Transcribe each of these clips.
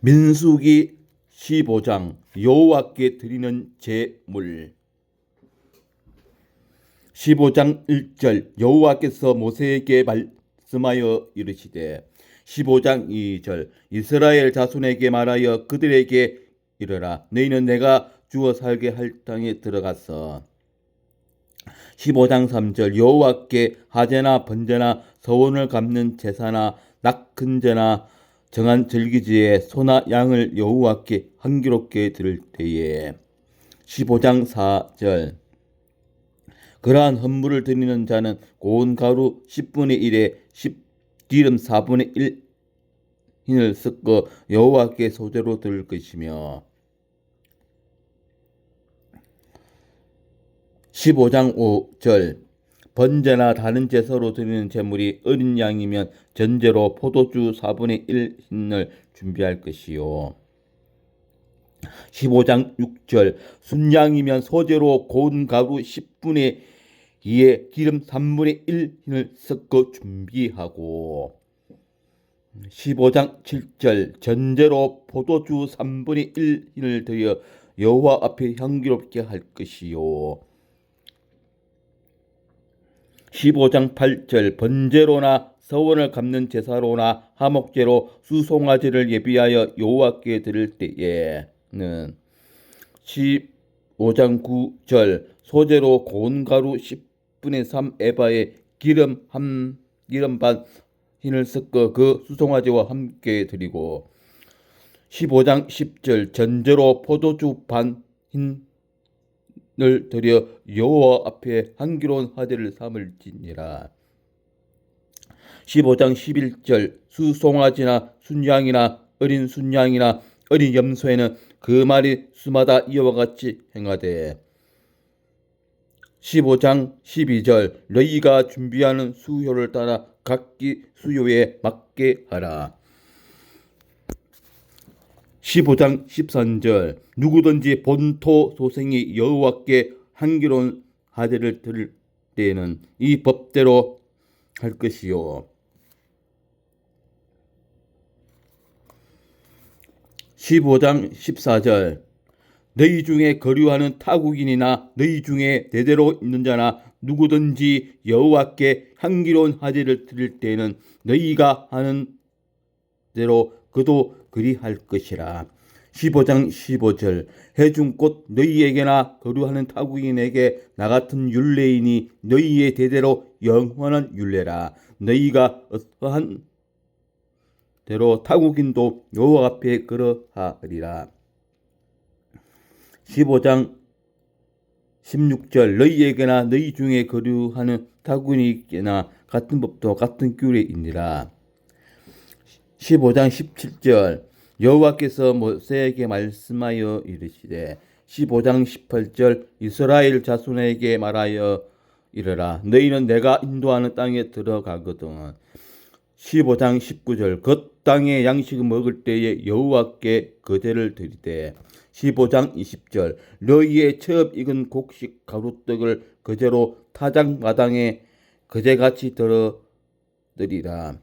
민수기 15장 여호와께 드리는 제물. 15장 1절 여호와께서 모세에게 말씀하여 이르시되 15장 2절 이스라엘 자손에게 말하여 그들에게 이르라 너희는 내가 주어 살게 할 땅에 들어가서 15장 3절 여호와께 하제나 번제나 서원을 갚는 제사나 낙헌제나 정한 절기지에 소나 양을 여호와께 향기롭게 드릴 때에 15장 4절 그러한 헌물을 드리는 자는 고운 가루 10분의 1에 기름 4분의 1 흰을 섞어 여호와께 소제로 드릴 것이며 15장 5절 번제나 다른 제사로 드리는 제물이 어린 양이면 전제로 포도주 4분의 1 흰을 준비할 것이요 15장 6절 순양이면 소제로 고운 가루 10분의 2에 기름 3분의 1 흰을 섞어 준비하고 15장 7절 전제로 포도주 3분의 1 흰을 드려 여호와 앞에 향기롭게 할 것이요 15장 8절 번제로나 서원을 갚는 제사로나 화목제로 수송아지를 예비하여 여호와께 드릴 때에는 15장 9절 소제로 고운 가루 10분의 3 에바에 기름 반 흰을 섞어 그 수송아지와 함께 드리고 15장 10절 전제로 포도주 반 흰을 드려 여호와 앞에 향기로운 화제를 삼을지니라. 15장 11절 수송아지나 순양이나 어린 순양이나 어린 염소에는 그 말이 수마다 이와 같이 행하되 15장 12절 너희가 준비하는 수요를 따라 각기 수요에 맞게 하라. 15장 13절 누구든지 본토 소생이 여호와께 향기로운 화제를 드릴 때에는 이 법대로 할 것이요 15장 14절 너희 중에 거류하는 타국인이나 너희 중에 대대로 있는 자나 누구든지 여호와께 향기로운 화제를 드릴 때에는 너희가 하는 대로 그도 그리할 것이라. 15장 15절 해중꽃 너희에게나 거류하는 타국인에게 나같은 율례이니 너희의 대대로 영원한 율례라. 너희가 어떠한 대로 타국인도 여호와 앞에 그러하리라. 15장 16절 너희에게나 너희 중에 거류하는 타국인에게나 같은 법도 같은 규례이니라. 15장 17절 여호와께서 모세에게 말씀하여 이르시되 15장 18절 이스라엘 자손에게 말하여 이르라 너희는 내가 인도하는 땅에 들어가거든 15장 19절 그 땅의 양식을 먹을 때에 여호와께 거제를 드리되 15장 20절 너희의 처음 익은 곡식 가루떡을 거제로 타작마당에 거제같이 들어드리라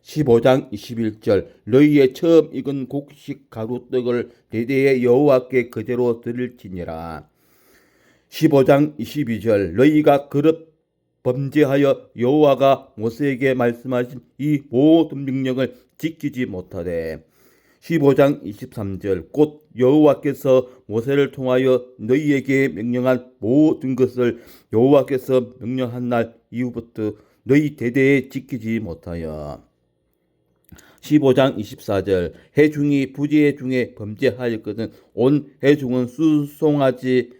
15장 21절 너희의 처음 익은 곡식 가루떡을 대대에 여호와께 거제로 드릴지니라 15장 22절 너희가 그릇 범죄하여 여호와가 모세에게 말씀하신 이 모든 명령을 지키지 못하되 15장 23절 곧 여호와께서 모세를 통하여 너희에게 명령한 모든 것을 여호와께서 명령한 날 이후부터 너희 대대에 지키지 못하여 15장 24절 해중이 부지 중에 범죄하였거든 온 해중은 수송아지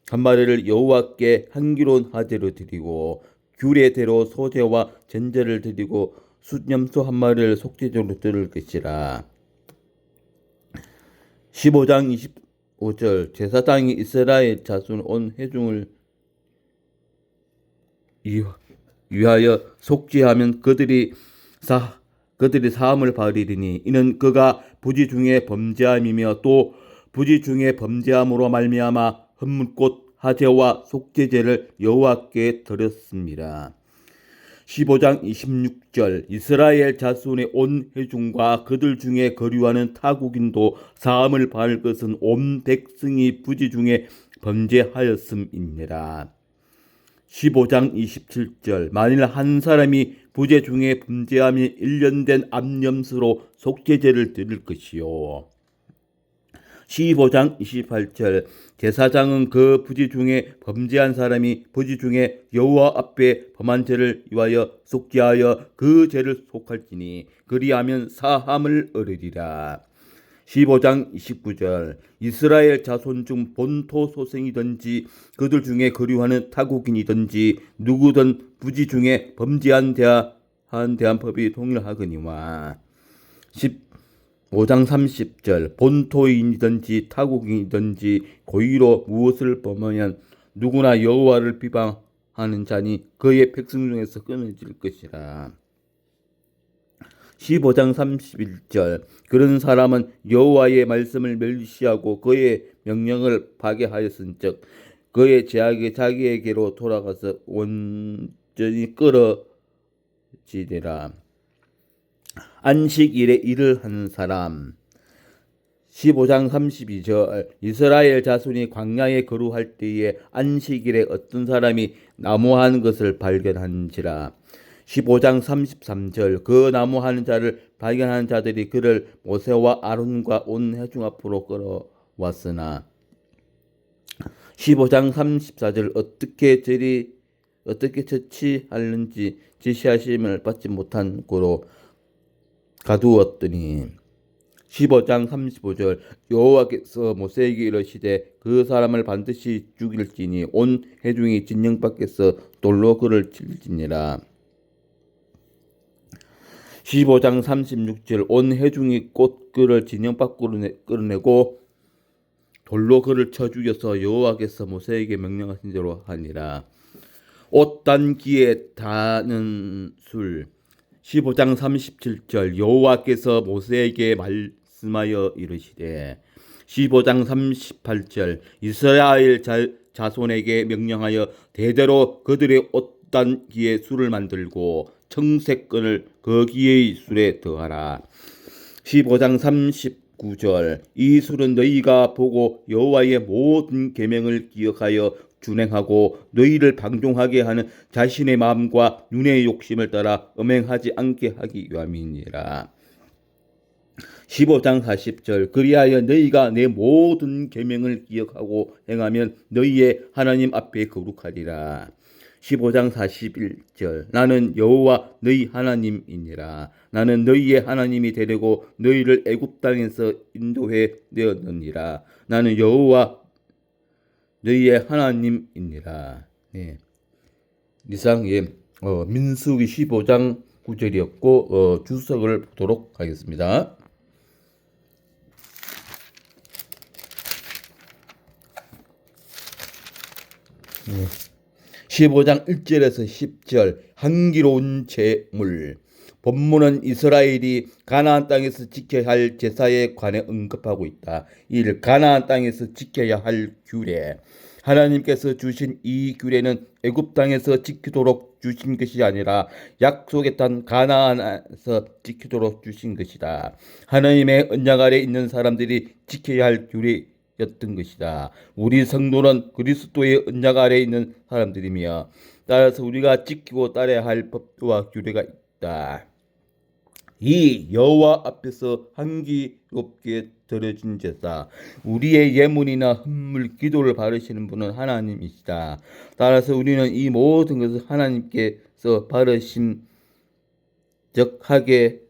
한 마리를 여호와께 향기로운 화제로 드리고 규례대로 소제와 전제를 드리고 숫염소 한 마리를 속죄제로 드릴 것이라. 15장 25절 제사장이 이스라엘 자손 온 회중을 위하여 속죄하면 그들이 사함을 받으리니 이는 그가 부지 중에 범죄함이며 또 부지 중에 범죄함으로 말미암아 헌물꽃 화제와 속죄제를 여호와께 드렸습니다. 15장 26절 이스라엘 자손의 온 회중과 그들 중에 거류하는 타국인도 사함을 받을 것은 온 백성이 부지 중에 범죄하였음이니라. 15장 27절 만일 한 사람이 부재 중에 범죄하면 1년 된 암염수로 속죄제를 드릴 것이요. 15장 28절 제사장은 그 부지 중에 범죄한 사람이 부지 중에 여호와 앞에 범한 죄를 위하여 속죄하여 그 죄를 속할지니 그리하면 사함을 얻으리라. 15장 29절 이스라엘 자손 중 본토 소생이든지 그들 중에 거류하는 타국인이든지 누구든 부지 중에 범죄한 대한법이 동일하거니와. 15장 30절 본토인이든지 타국인이든지 고의로 무엇을 범하면 누구나 여호와를 비방하는 자니 그의 백성 중에서 끊어질 것이라. 15장 31절 그런 사람은 여호와의 말씀을 멸시하고 그의 명령을 파괴하였은즉 그의 죄악이 자기에게로 돌아가서 온전히 끌어지리라. 안식일에 일을 하는 사람. 15장 32절 이스라엘 자손이 광야에 거루할 때에 안식일에 어떤 사람이 나무하는 것을 발견한지라. 15장 33절 그 나무하는 자를 발견한 자들이 그를 모세와 아론과 온 회중 앞으로 끌어왔으나. 15장 34절 어떻게 처치하는지 지시하심을 받지 못한 고로 가두었더니. 15장 35절 여호와께서 모세에게 이르시되 그 사람을 반드시 죽일지니 온 회중이 진영 밖에서 돌로 그를 칠지니라. 15장 36절 온 회중이 곧 그를 진영 밖으로 끌어내고 돌로 그를 쳐 죽여서 여호와께서 모세에게 명령하신 대로 하니라. 옷단기에 다는 술. 15장 37절 여호와께서 모세에게 말씀하여 이르시되. 15장 38절 이스라엘 자손에게 명령하여 대대로 그들의 옷단기에 술을 만들고 청색끈을 거기의 술에 더하라. 15장 39절 이 술은 너희가 보고 여호와의 모든 계명을 기억하여 준행하고 너희를 방종하게 하는 자신의 마음과 눈의 욕심을 따라 음행하지 않게 하기 위함이니라. 15장 40절 그리하여 너희가 내 모든 계명을 기억하고 행하면 너희의 하나님 앞에 거룩하리라. 15장 41절 나는 여호와 너희 하나님이니라. 나는 너희의 하나님이 되려고 너희를 애굽 땅에서 인도해 내었느니라. 나는 여호와 너희의 하나님이니라. 네. 이상 민수기 15장 9절이었고 주석을 보도록 하겠습니다. 15장 1절에서 10절 향기로운 제물. 본문은 이스라엘이 가나안 땅에서 지켜야 할 제사에 관해 언급하고 있다. 일 가나안 땅에서 지켜야 할 규례. 하나님께서 주신 이 규례는 애굽 땅에서 지키도록 주신 것이 아니라 약속의 땅 가나안에서 지키도록 주신 것이다. 하나님의 언약 아래 있는 사람들이 지켜야 할 규례였던 것이다. 우리 성도는 그리스도의 언약 아래 있는 사람들이며 따라서 우리가 지키고 따라야 할 법도와 규례가 있다. 이 여호와 앞에서 향기롭게 드려진 제사, 우리의 예물이나 헌물, 기도를 받으시는 분은 하나님이시다. 따라서 우리는 이 모든 것을 하나님께서 바르심직하게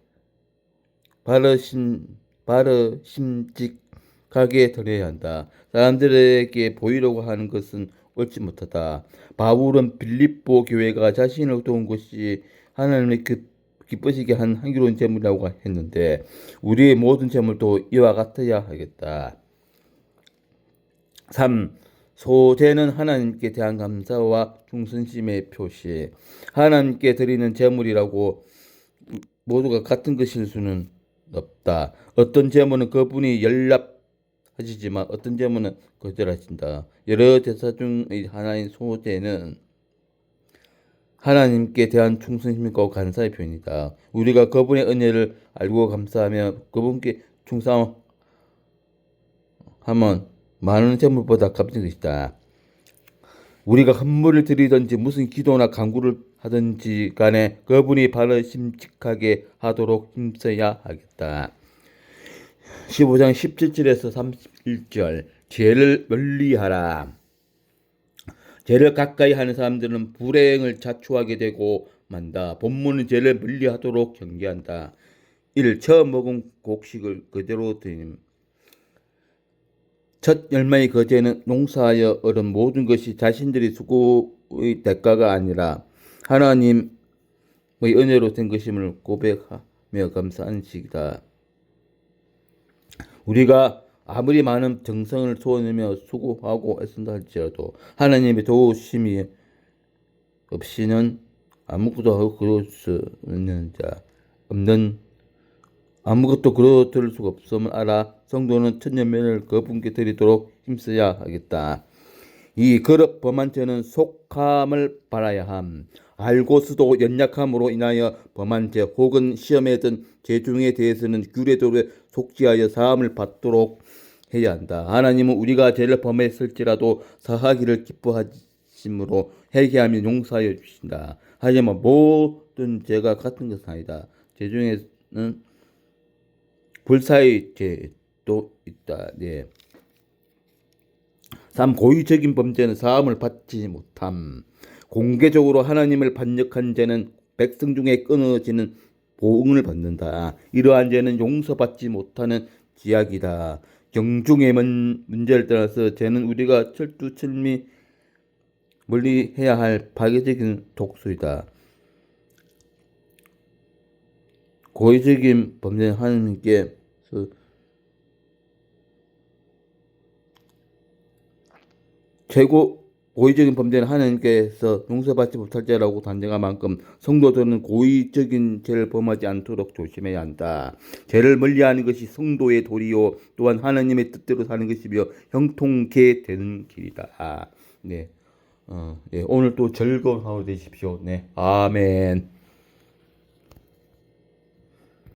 드려야 한다. 사람들에게 보이려고 하는 것은 옳지 못하다. 바울은 빌립보 교회가 자신을 도운 것이 하나님의 기쁘시게 한 향기로운 제물이라고 했는데 우리의 모든 제물도 이와 같아야 하겠다. 3. 소제는 하나님께 대한 감사와 충성심의 표시. 하나님께 드리는 제물이라고 모두가 같은 것일 수는 없다. 어떤 제물은 그분이 연락하시지만 어떤 제물은 거절하신다. 여러 제사 중의 하나인 소제는 하나님께 대한 충성심과 감사의 표현이다. 우리가 그분의 은혜를 알고 감사하며 그분께 충성하면 많은 재물보다 값진 것이다. 우리가 헌물을 드리든지 무슨 기도나 간구를 하든지 간에 그분이 바로 심직하게 하도록 힘써야 하겠다. 15장 17절에서 31절 죄를 멀리하라. 죄를 가까이 하는 사람들은 불행을 자초하게 되고 만다. 본문은 죄를 멀리하도록 경계한다. 1. 처음 먹은 곡식을 그대로 드림. 첫 열매의 거제는 농사하여 얻은 모든 것이 자신들의 수고의 대가가 아니라 하나님의 은혜로 된 것임을 고백하며 감사하는 식이다. 우리가 아무리 많은 정성을 쏟으며 수고하고 애쓴다 할지라도 하나님의 도우심이 없이는 아무것도 하고 그럴 수 없는 자, 아무것도 그러들 수가 없음을 알아 성도는 첫 열매를 그분께 드리도록 힘써야 하겠다. 이 그릇 범한 죄는 속함을 바라야 함. 알고서도 연약함으로 인하여 범한 죄 혹은 시험에 든 죄 중에 대해서는 규례대로 속지하여 사함을 받도록 해야 한다. 하나님은 우리가 죄를 범했을지라도 사하기를 기뻐하심으로 회개하며 용서하여 주신다. 하지만 모든 죄가 같은 것은 아니다. 죄 중에는 불사의 죄도 있다. 네. 3. 고의적인 범죄는 사함을 받지 못함. 공개적으로 하나님을 반역한 죄는 백성 중에 끊어지는 보응을 받는다. 이러한 죄는 용서받지 못하는 지약이다. 경중의 문제를 떠나서 죄는 우리가 철두철미 멀리 해야 할 파괴적인 독소이다. 고의적인 범죄는 하나님께서 고의적인 범죄는 하나님께서 용서받지 못할 죄라고 단정한 만큼 성도들은 고의적인 죄를 범하지 않도록 조심해야 한다. 죄를 멀리하는 것이 성도의 도리요 또한 하나님의 뜻대로 사는 것이며 형통케 되는 길이다. 네. 네. 오늘 또 즐거운 하루 되십시오. 네. 아멘.